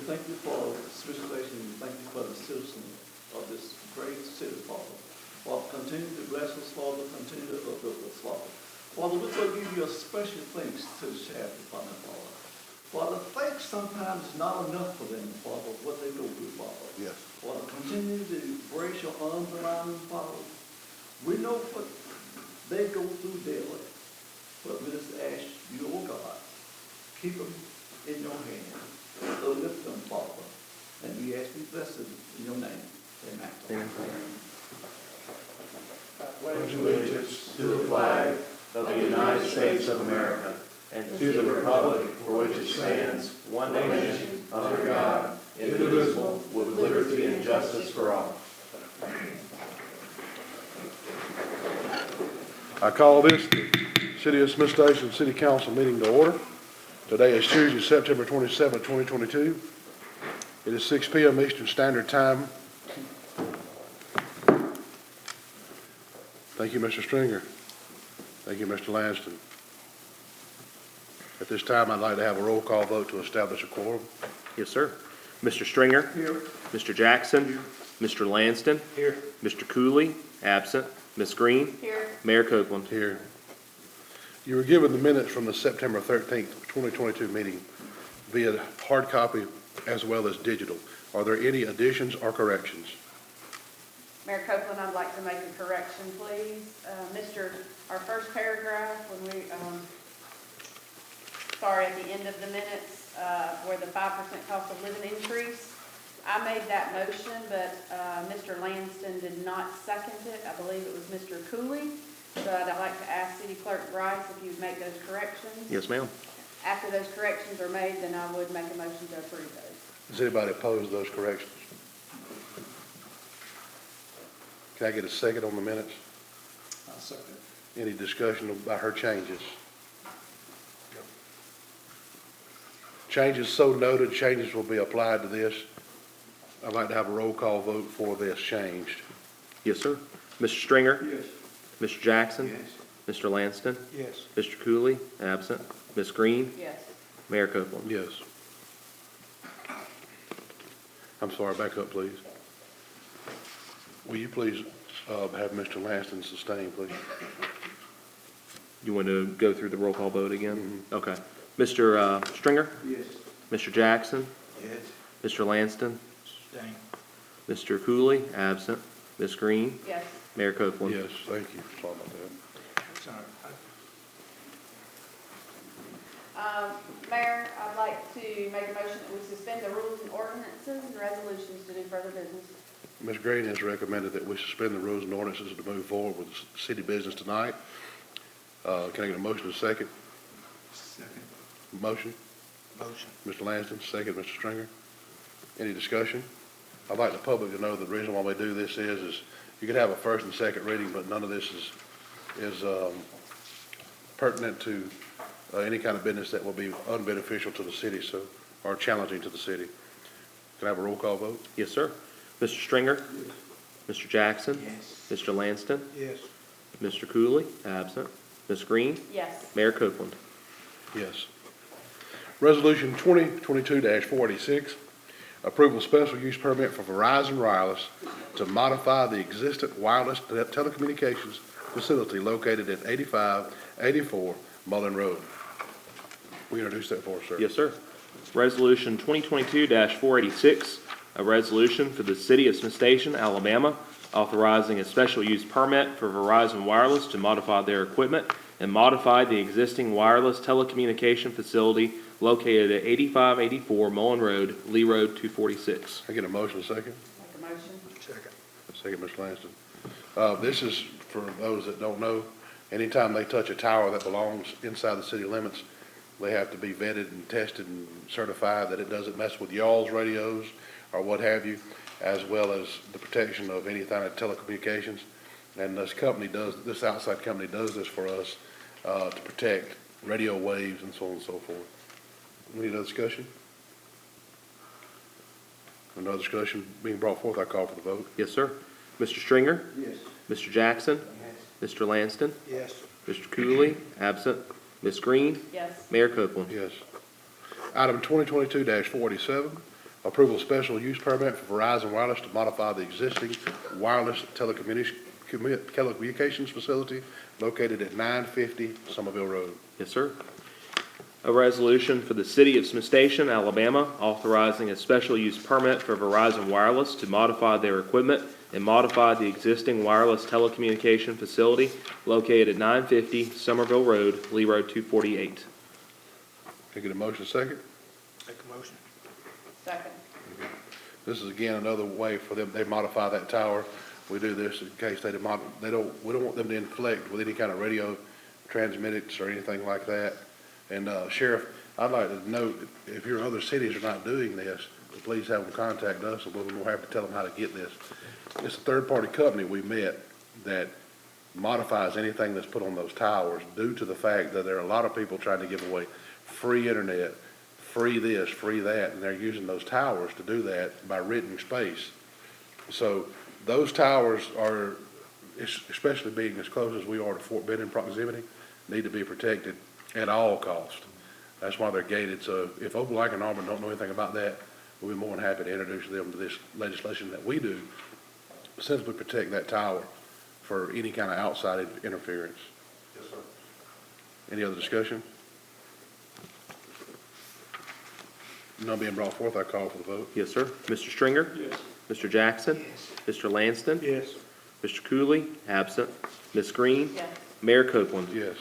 thank you for this situation, thank you for the citizens of this great city, Father. Father, continue to bless us, Father, continue to uplift us, Father. Father, we will give you a special thanks to the sheriff department, Father. Father, thanks sometimes is not enough for them, Father, what they go through, Father. Yes. Father, continue to brace your arms around them, Father. We know what they go through daily, but we just ask you, oh God, keep them in your hand. Lift them, Father. And we ask you blessed in your name. Amen. Amen. I pledge allegiance to the flag of the United States of America and to the republic for which it stands, one nation, under God, indivisible, with liberty and justice for all. I call this the City of Smith Station City Council meeting to order. Today is Tuesday, September 27, 2022. It is 6 p.m. Eastern Standard Time. Thank you, Mr. Stringer. Thank you, Mr. Lanston. At this time, I'd like to have a roll call vote to establish a quorum. Yes, sir. Mr. Stringer? Here. Mr. Jackson? Here. Mr. Lanston? Here. Mr. Cooley? Absent. Ms. Green? Here. Mayor Copeland? Here. You were given the minutes from the September 13th, 2022 meeting via hard copy as well as digital. Are there any additions or corrections? Mayor Copeland, I'd like to make a correction, please. Our first paragraph, when we, at the end of the minutes, where the 5% cost of living increase, I made that motion, but Mr. Lanston did not second it. I believe it was Mr. Cooley. So I'd like to ask City Clerk Bryce if you'd make those corrections. Yes, ma'am. After those corrections are made, then I would make a motion to approve those. Does anybody oppose those corrections? Can I get a second on the minutes? I'll second. Any discussion about her changes? Changes so noted, changes will be applied to this. I'd like to have a roll call vote for this changed. Yes, sir. Mr. Stringer? Yes. Mr. Jackson? Yes. Mr. Lanston? Yes. Mr. Cooley? Absent. Ms. Green? Yes. Mayor Copeland? Yes. I'm sorry, back up, please. Will you please have Mr. Lanston sustain, please? You want to go through the roll call vote again? Okay. Mr. Stringer? Yes. Mr. Jackson? Yes. Mr. Lanston? Staying. Mr. Cooley? Absent. Ms. Green? Yes. Mayor Copeland? Yes, thank you. Sorry about that. Sorry. Mayor, I'd like to make a motion that we suspend the rules and ordinances and resolutions to do further business. Ms. Green has recommended that we suspend the rules and ordinances to move forward with city business tonight. Can I get a motion and a second? Second. Motion? Motion. Mr. Lanston, second, Mr. Stringer. Any discussion? I'd like the public to know the reason why we do this is you could have a first and second reading, but none of this is pertinent to any kind of business that will be unbeneficial to the city, or challenging to the city. Can I have a roll call vote? Yes, sir. Mr. Stringer? Yes. Mr. Jackson? Yes. Mr. Lanston? Yes. Mr. Cooley? Absent. Ms. Green? Yes. Mayor Copeland? Yes. Resolution 2022-486, approval special use permit for Verizon Wireless to modify the existing wireless telecommunications facility located at 8584 Mullen Road. Will you introduce that for us, sir? Yes, sir. Resolution 2022-486, a resolution for the City of Smith Station, Alabama, authorizing a special use permit for Verizon Wireless to modify their equipment and modify the existing wireless telecommunication facility located at 8584 Mullen Road, Lee Road 246. I get a motion, second? Make a motion. Second. Second, Mr. Lanston. This is for those that don't know. Anytime they touch a tower that belongs inside the city limits, they have to be vetted and tested and certified that it doesn't mess with y'all's radios or what have you, as well as the protection of any kind of telecommunications. And this outside company does this for us to protect radio waves and so on and so forth. Any other discussion? Another discussion being brought forth, I call for the vote. Yes, sir. Mr. Stringer? Yes. Mr. Jackson? Yes. Mr. Lanston? Yes. Mr. Cooley? Absent. Ms. Green? Yes. Mayor Copeland? Yes. Item 2022-47, Approval of special use permit for Verizon Wireless to modify the existing wireless telecommunications facility located at 950 Somerville Road. Yes, sir. A resolution for the City of Smith Station, Alabama, authorizing a special use permit for Verizon Wireless to modify their equipment and modify the existing wireless telecommunication facility located at 950 Somerville Road, Lee Road 248. Can I get a motion second? Make a motion. Second. This is again another way for them, they modify that tower. We do this in case we don't want them to inflict with any kind of radio transmittance or anything like that. And Sheriff, I'd like to note, if your other cities are not doing this, please have them contact us, and we'll have to tell them how to get this. It's a third-party company we met that modifies anything that's put on those towers due to the fact that there are a lot of people trying to give away free internet, free this, free that, and they're using those towers to do that by renting space. So those towers are, especially being as close as we are to Fort Benning in proximity, need to be protected at all costs. That's why they're gated. So if Opelika and Auburn don't know anything about that, we'll be more than happy to introduce them to this legislation that we do, since we protect that tower for any kind of outside interference. Yes, sir. Any other discussion? None being brought forth, I call for the vote. Yes, sir. Mr. Stringer? Yes. Mr. Jackson? Yes. Mr. Lanston? Yes. Mr. Cooley? Absent. Ms. Green? Yes. Mayor Copeland? Yes.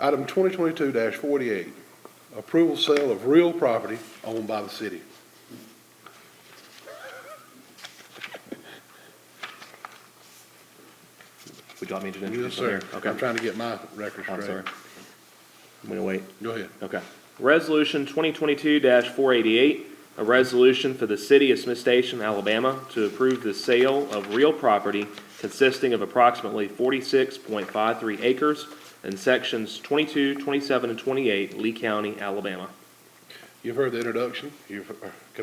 Item 2022-48, approval sale of real property owned by the city. Would you want me to Yes, introduce them sir. here? Okay. I'm trying to get my record I'm straight. sorry. I'm going to wait. Go ahead. Okay. Resolution 2022-488, a resolution for the City of Smith Station, Alabama, to approve the sale of real property consisting of approximately 46.53 acres in sections 22, 27, and 28, Lee County, Alabama. You've heard the introduction. Can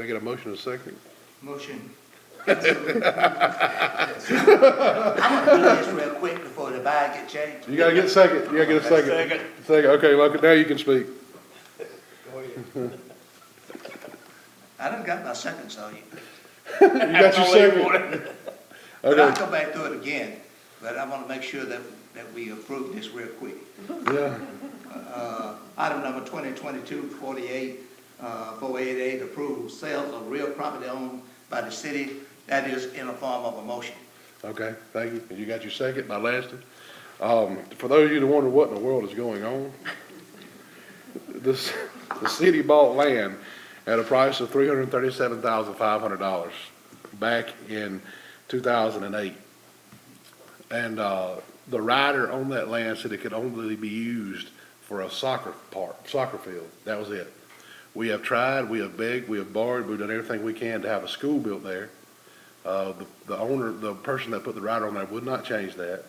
I get a motion in a second? Motion. I'm gonna do this real quick before the buy get changed. You gotta get a second. You gotta get a second. Second. Okay, look, now you can speak. I done got my second, so you, You got your second. but I'll Okay. go back through it again, but I wanna make sure that we approve this real quick. Yeah. Item number 2022-48, 488, approve sales of real property owned by the city. That is in the form of a motion. Okay, thank you. And you got your second by Lanston. For those of you that wonder what in the world is going on, the city bought land at a price of $337,500 back in 2008. And the rider on that land said it could only be used for a soccer field. That was it. We have tried, we have begged, we have borrowed, we've done everything we can to have a school built there. The owner, the person that put the rider on there would not change that.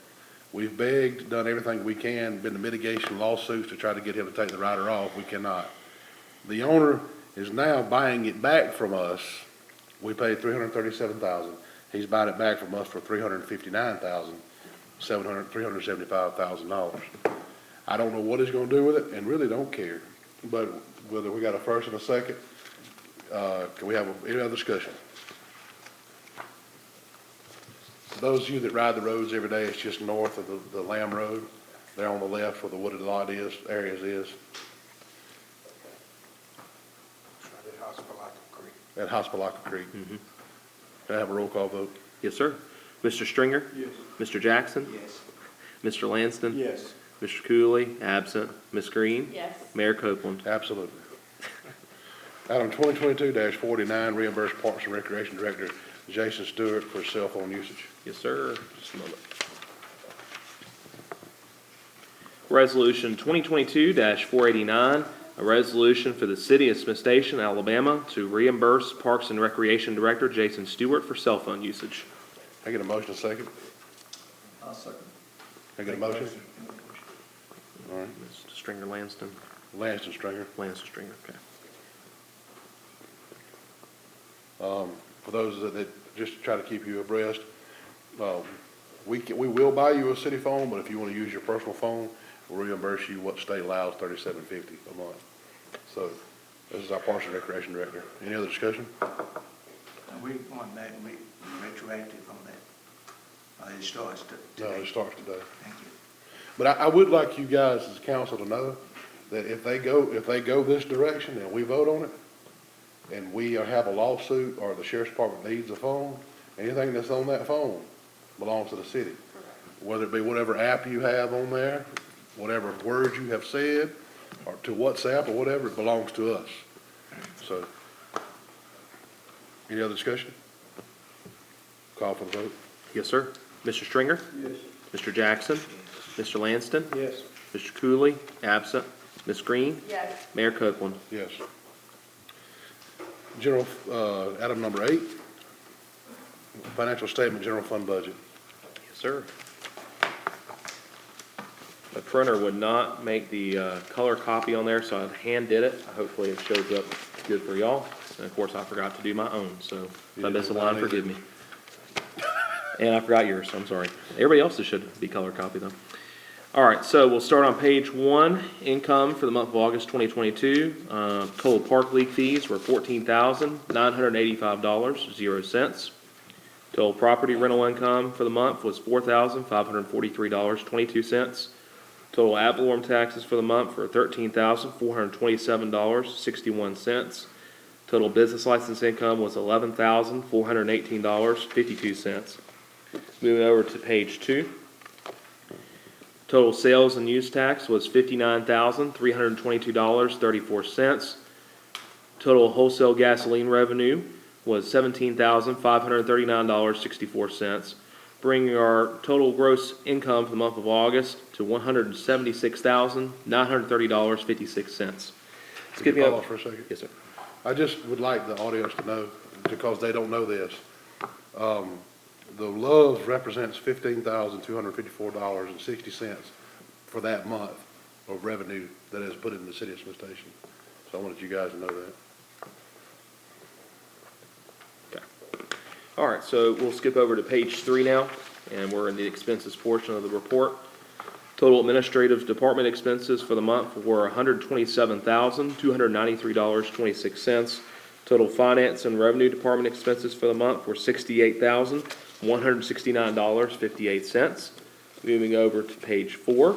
We've begged, done everything we can, been to mitigation lawsuits to try to get him to take the rider off. We cannot. The owner is now buying it back from us. We paid $337,000. He's buying it back from us for $375,000. I don't know what he's gonna do with it and really don't care. But whether we got a first and a second, can we have any other discussion? Those of you that ride the roads every day, it's just north of the Lamb Road. They're on the left where the wooded lot areas is. At Hospalaca Creek. Can I have a roll call vote? Yes, sir. Mr. Stringer? Yes. Mr. Jackson? Yes. Mr. Lanston? Yes. Mr. Cooley? Absent. Ms. Green? Yes. Mayor Copeland? Absolutely. Item 2022-49, reimburse Parks and Recreation Director Jason Stewart for cell phone usage. Yes, sir. Just a moment. Resolution 2022-489, a resolution for the City of Smith Station, Alabama, to reimburse Parks and Recreation Director Jason Stewart for cell phone usage. Can I get a motion second? I'll second. Can I get a motion? All right. Mr. Stringer, Lanston? Lanston Stringer. Lanston Stringer, okay. For those that just to try to keep you abreast, we will buy you a city phone, but if you want to use your personal phone, we'll reimburse you what state allows, $37.50 a month. So This is our Parks and Recreation Director. Any other discussion? We want that, we retroactive on that. It starts No, today. it starts today. Thank you. But I would like you guys as council to know that if they go this direction and we vote on it, and we have a lawsuit or the sheriff's department needs a phone, anything that's on that phone belongs to the city. Whether it be whatever app you have on there, whatever words you have said, or to WhatsApp or whatever, it belongs to us. So, any other discussion? Call for the vote. Yes, sir. Mr. Stringer? Yes. Mr. Jackson? Mr. Lanston? Yes. Mr. Cooley? Absent. Ms. Green? Yes. Mayor Copeland? Yes. General, item number 8, financial statement, general fund budget. Yes, sir. The printer would not make the color copy on there, so I hand did it. Hopefully it shows up good for y'all. And of course, I forgot to do my own, so if I miss a line, forgive me. And I forgot yours, so I'm sorry. Everybody else's should be color copy though. All right, so we'll start on page 1, income for the month of August 2022. Total park league fees were $14,985.00. Total property rental income for the month was $4,543.22. Total ad valorem taxes for the month were $13,427.61. Total business license income was $11,418.52. Moving over to page 2. Total sales and use tax was $59,322.34. Total wholesale gasoline revenue was $17,539.64, bringing our total gross income for the month of August to $176,930.56. Skipping Pause up. for a second. Yes, sir. I just would like the audience to know, because they don't know this, the Loves represents $15,254.60 for that month of revenue that is put in the city of Smith Station. So I wanted you guys to know that. Okay. All right, so we'll skip over to page 3 now, and we're in the expenses portion of the report. Total administrative department expenses for the month were $127,293.26. Total finance and revenue department expenses for the month were $68,169.58. Moving over to page 4.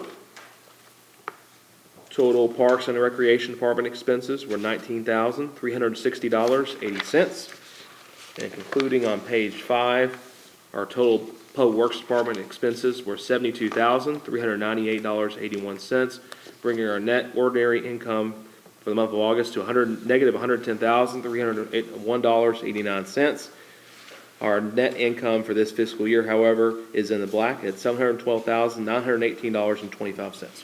Total parks and recreation department expenses were $19,360.80. And concluding on page 5, our total public works department expenses were $72,398.81, bringing our net ordinary income for the month of August to negative $110,301.89. Our net income for this fiscal year, however, is in the black at $712,918.25.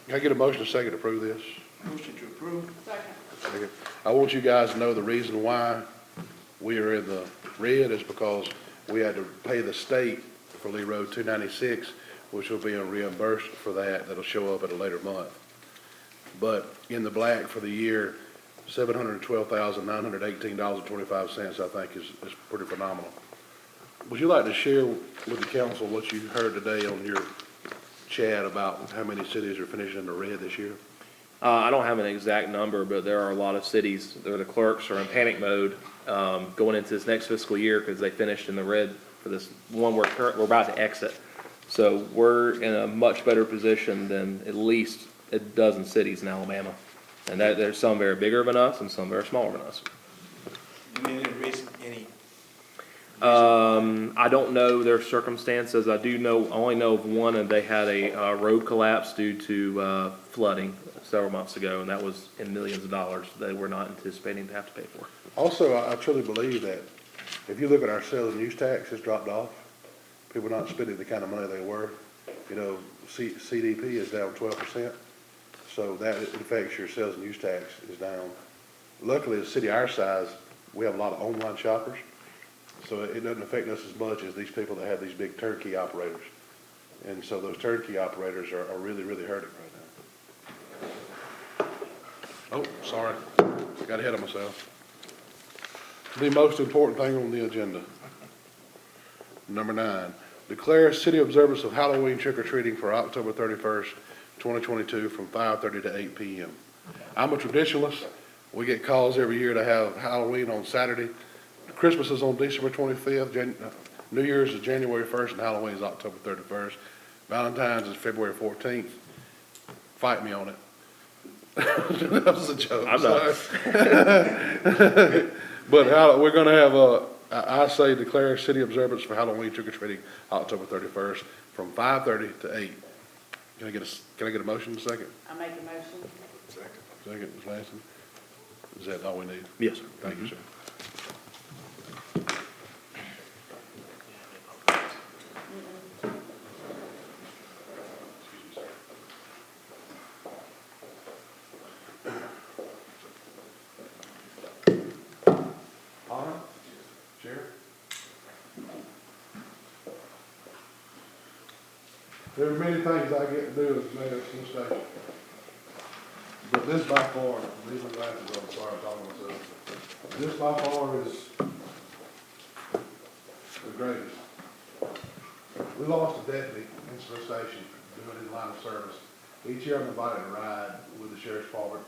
Can I get a motion to second to approve this? Motion to approve. Second. I want you guys to know the reason why we are in the red is because we had to pay the state for Lee Road 296, which will be reimbursed for that. That'll show up at a later month. But in the black for the year, $712,918.25, I think is pretty phenomenal. Would you like to share with the council what you heard today on your chat about how many cities are finishing in the red this year? I don't have an exact number, but there are a lot of cities, the clerks are in panic mode going into this next fiscal year because they finished in the red for this one we're about to exit. So we're in a much better position than at least a dozen cities in Alabama. And there's some very bigger than us and some very smaller than us. Any reason, any? I don't know their circumstances. I only know of one, and they had a road collapse due to flooding several months ago, and that was in millions of dollars they were not anticipating to have to pay for. Also, I truly believe that if you look at our sales and use tax, it's dropped off. People are not spending the kind of money they were. You know, CDP is down 12%, so that affects your sales and use tax is down. Luckily, a city our size, we have a lot of online shoppers, so it doesn't affect us as much as these people that have these big turnkey operators. And so those turnkey operators are really, really hurting right now. Oh, sorry, got ahead of myself. The most important thing on the agenda. Number 9, declare city observance of Halloween trick-or-treating for October 31st, 2022, from 5:30 to 8 p.m. I'm a traditionalist. We get calls every year to have Halloween on Saturday. Christmas is on December 25th, New Year's is January 1st, and Halloween is October 31st. Valentine's is February 14th. Fight me on it. That was a joke. I'm not. Sorry. But we're gonna have I say declare city observance for Halloween trick or treating October 31st from 5:30 to 8. Can I get a motion in a second? I make a motion. Second, Ms. Langston. Is that all we need? Yes, sir. Thank you, sir. Honor, Sheriff? There are many things I get to do as mayor of this station. But this by far, these are glasses on, sorry, I'm talking to myself. This by far is the greatest. We lost a deputy in the station doing his line of service. Each year I'm invited to ride with the sheriff's department,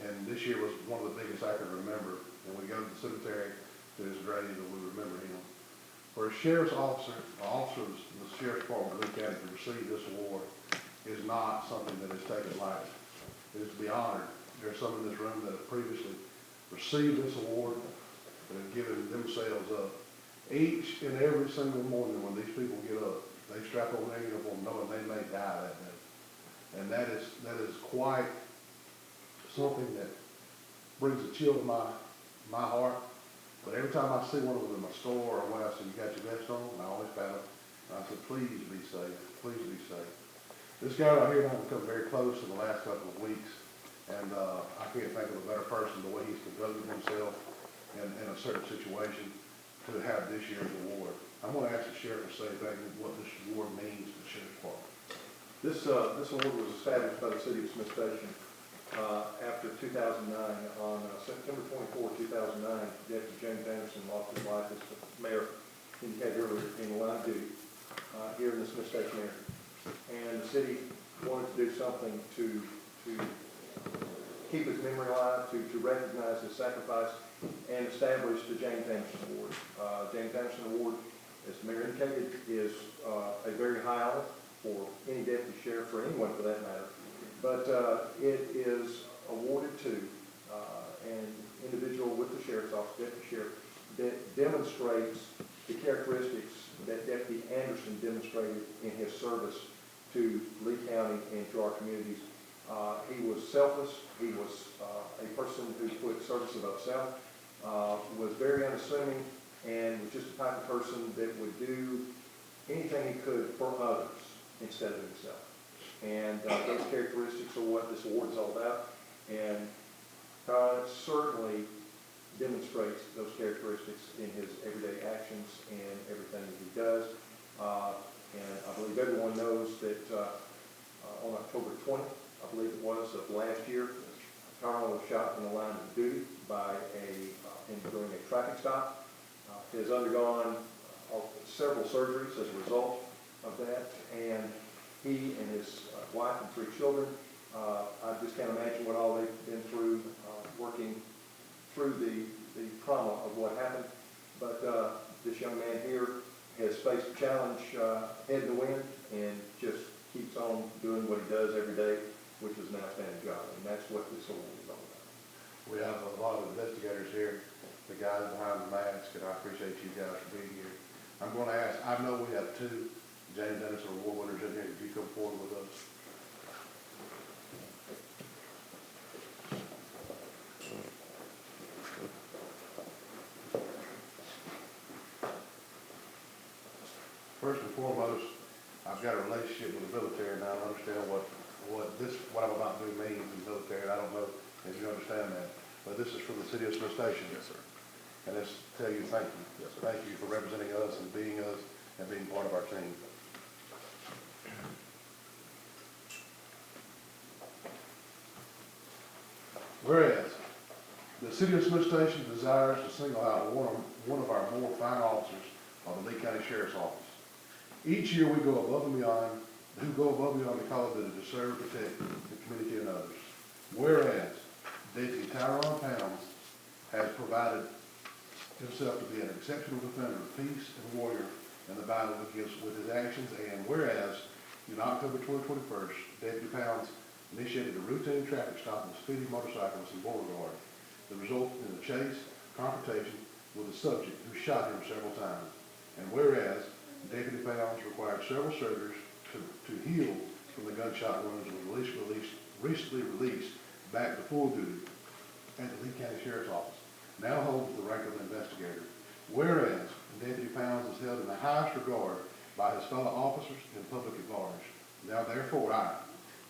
and this year was one of the biggest I can remember. When we go to the cemetery to his grave, and we remember him. For a sheriff's officer, officers in the sheriff's department of Lee County to receive this award is not something that is taken lightly. It is to be honored. There are some in this room that have previously received this award, that have given themselves up. Each and every single morning when these people get up, they strap on their uniform knowing they may die that day. And that is quite something that brings a chill to my heart. But every time I see one of them in my store or when I say, you got your vest on, I always pat them. And I said, please be safe, please be safe. This guy right here and I have become very close in the last couple of weeks, and I can't think of a better person, the way he's conducted himself in a certain situation to have this year's award. I'm going to ask the sheriff to say what this award means to the sheriff's department. This award was established by the city of Smith Station after 2009. On September 24, 2009, Deputy James Anderson lost his life, as the mayor indicated earlier, in the line of duty here in the Smith Station area. And the city wanted to do something to keep his memory alive, to recognize his sacrifice, and establish the James Anderson Award. James Anderson Award, as the mayor indicated, is a very high honor for any deputy sheriff, for anyone for that matter. But it is awarded to an individual with the sheriff's office, deputy sheriff, that demonstrates the characteristics that Deputy Anderson demonstrated in his service to Lee County and to our communities. He was selfless. He was a person who put service above self, was very unassuming, and was just the type of person that would do anything he could for others instead of himself. And those characteristics are what this award is all about. And certainly demonstrates those characteristics in his everyday actions and everything that he does. And I believe everyone knows that on October 20th, I believe it was, of last year, Carl was shot in the line of duty by during a traffic stop. He has undergone several surgeries as a result of that, and he and his wife and 3 children, I just can't imagine what all they've been through working through the trauma of what happened. But this young man here has faced a challenge head in the wind and just keeps on doing what he does every day, which is an outstanding job. And that's what this award is all about. We have a lot of investigators here, the guys behind the mask, and I appreciate you guys for being here. I'm going to ask, I know we have 2 James Anderson Award winners in here. Could you come forward with us? First and foremost, I've got a relationship with the military, and I understand what I'm about to do means in the military, and I don't know if you understand that. But this is from the city of Smith Station. Yes, sir. And let's tell you thank you. Yes, sir. Thank you for representing us and being part of our team. Whereas, the city of Smith Station desires to single out one of our more fine officers of the Lee County Sheriff's Office. Each year we go above and beyond who go above and beyond the call of duty to serve, protect the community and others. Whereas Deputy Tyrone Pounds has provided himself to be an exceptional defender of peace and warrior in the battle against with his actions, and whereas in October 2021, Deputy Pounds initiated a routine traffic stop of speeding motorcyclists in Beauregard that resulted in a chase, confrontation with a subject who shot him several times. And whereas Deputy Pounds required several surgeries to heal from the gunshot wounds and was recently released back to full duty at the Lee County Sheriff's Office, now holds the rank of an investigator. Whereas Deputy Pounds is held in the highest regard by his fellow officers and public at large. Now therefore I,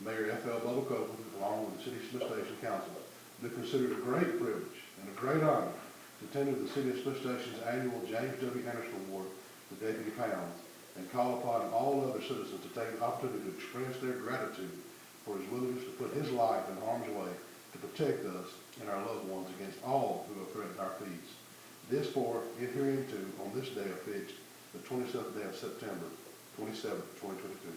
Mayor F.L. Bubba Copeland, along with the City of Smith Station Council, do consider it a great privilege and a great honor to tender the City of Smith Station's annual James W. Anderson Award to Deputy Pounds, and call upon all other citizens to take the opportunity to express their gratitude for his willingness to put his life in harm's way to protect us and our loved ones against all who have threatened our peace. This for entering into on this day affixed the 27th day of September, 27th, 2022.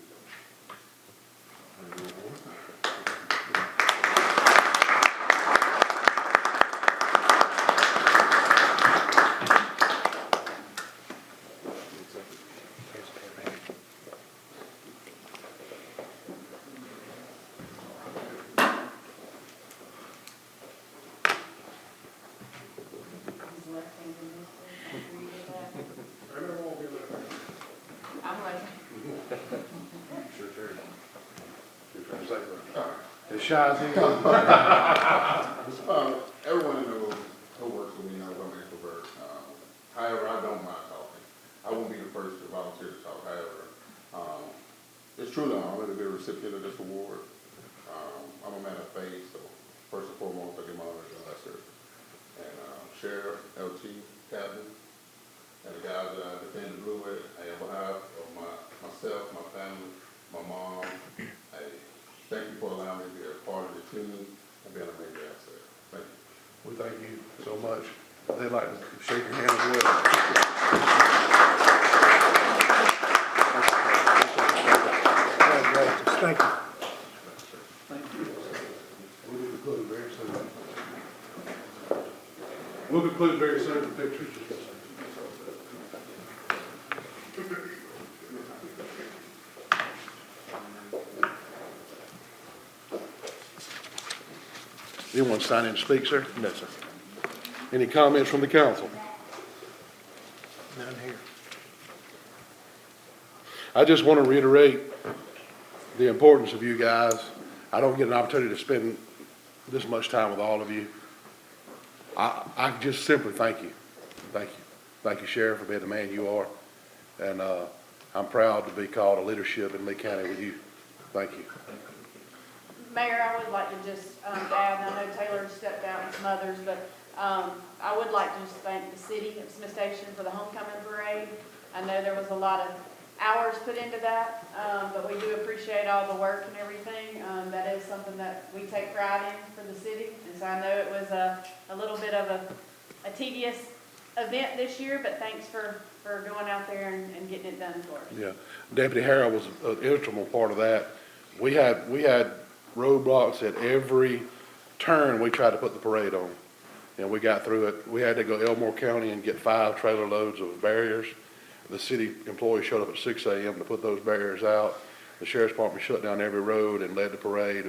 I'm ready. As shy as he is. Everyone who works with me knows I'm an introvert. However, I don't mind talking. I won't be the first to volunteer to talk. However, it's truly an honor to be a recipient of this award. I'm a man of faith, so first and foremost, I give my honor to the Lester and Sheriff, LT, Captain, and the guys that I defend the blue with. I am behalf of myself, my family, my mom. Thank you for allowing me to be a part of the team and being a major asset. Thank you. We thank you so much. They'd like to shake your hand as well. Thank you. Thank you. We'll conclude very soon. We'll conclude very soon for pictures. Anyone sign in to speak, sir? No, sir. Any comments from the council? None here. I just want to reiterate the importance of you guys. I don't get an opportunity to spend this much time with all of you. I just simply thank you. Thank you. Thank you, Sheriff, for being the man you are. And I'm proud to be called a leadership in Lee County with you. Thank you. Mayor, I would like to just add, and I know Taylor stepped out and some others, but I would like to just thank the city of Smith Station for the homecoming parade. I know there was a lot of hours put into that, but we do appreciate all the work and everything. That is something that we take pride in for the city, and so I know it was a little bit of a tedious event this year, but thanks for going out there and getting it done for us. Yeah, Deputy Harrell was an integral part of that. We had roadblocks at every turn we tried to put the parade on, and we got through it. We had to go Elmore County and get 5 trailer loads of barriers. The city employees showed up at 6 a.m. to put those barriers out. The sheriff's department shut down every road and led the parade,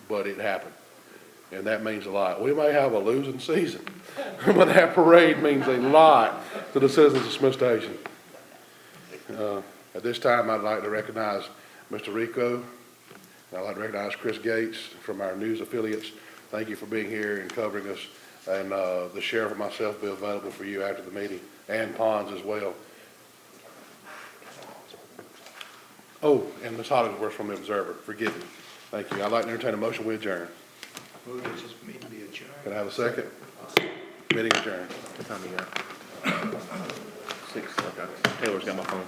but it happened, and that means a lot. We may have a losing season, but that parade means a lot to the citizens of Smith Station. At this time, I'd like to recognize Mr. Rico. I'd like to recognize Chris Gates from our news affiliates. Thank you for being here and covering us. And the sheriff and myself will be available for you after the meeting, and Pons as well. Oh, and Ms. Hollingsworth from the Observer. Forgive me. Thank you. I'd like to entertain a motion. We adjourn. Move that this meeting be adjourned. Can I have a second? Meeting adjourned. What time you got? 6, okay. Taylor's got my phone.